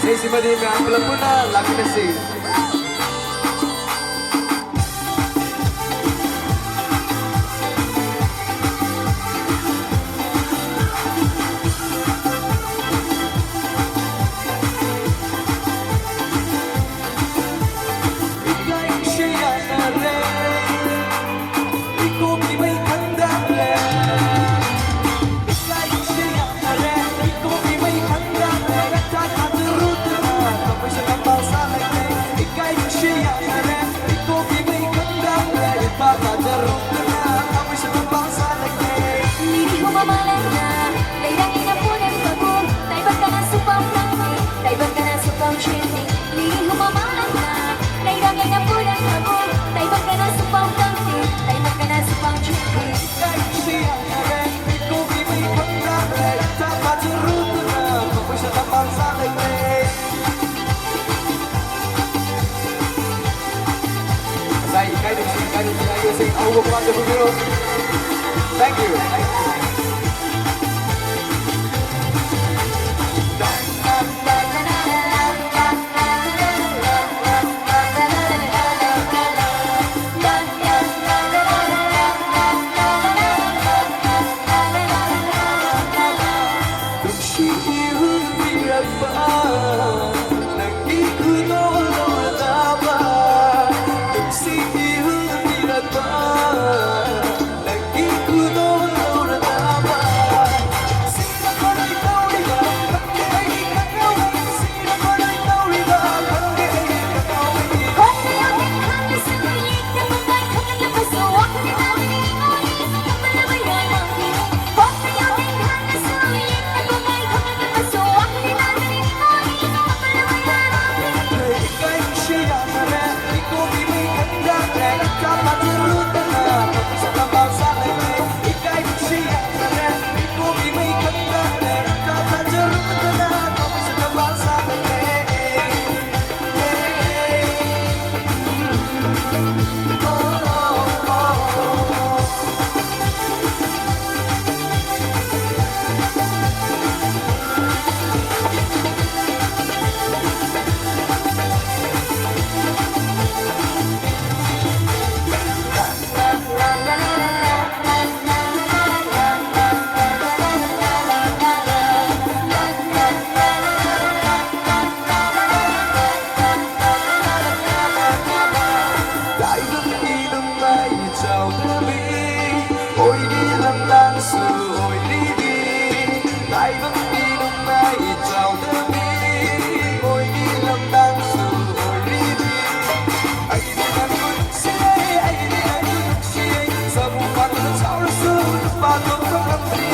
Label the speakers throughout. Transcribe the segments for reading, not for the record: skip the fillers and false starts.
Speaker 1: Saya simpan di meang pelepuna lagi nasi. Ekai Nungshi Yannare, iku kimai kandale. Ekai Nungshi Yannare, iku kimai kandale. Tak terus terang, kamu sedang bahasa lagi. Ekai Nungshi Yannare, iku kimai kandale. Tak terus terang, kamu sedang bahasa lagi.
Speaker 2: Diri humamalanya, layrangin ang punang bagong. Taibag ka na supang langki, taibag ka na supang shifting. Diri humamalanya, layrangin ang punang bagong. Taibag ka na supang langki, taibag ka na supang shifting.
Speaker 1: Ekai Nungshi Yannare, iku kimai kandale. Tak terus terang, kamu sedang bahasa lagi. Baik, Ekai Nungshi Yannare, sing our wonderful girl. Thank you. Ôi đi lâm đang sự ôi đi lại vẫn đi đông nay chào thương đi ôi đi lâm đang sự ôi đi anh đi làm vui xe anh đi làm vui xe giờ buồn bã nó sao nó xưa ba tôi không làm gì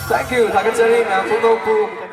Speaker 1: Thank you, 다 같이 나 보고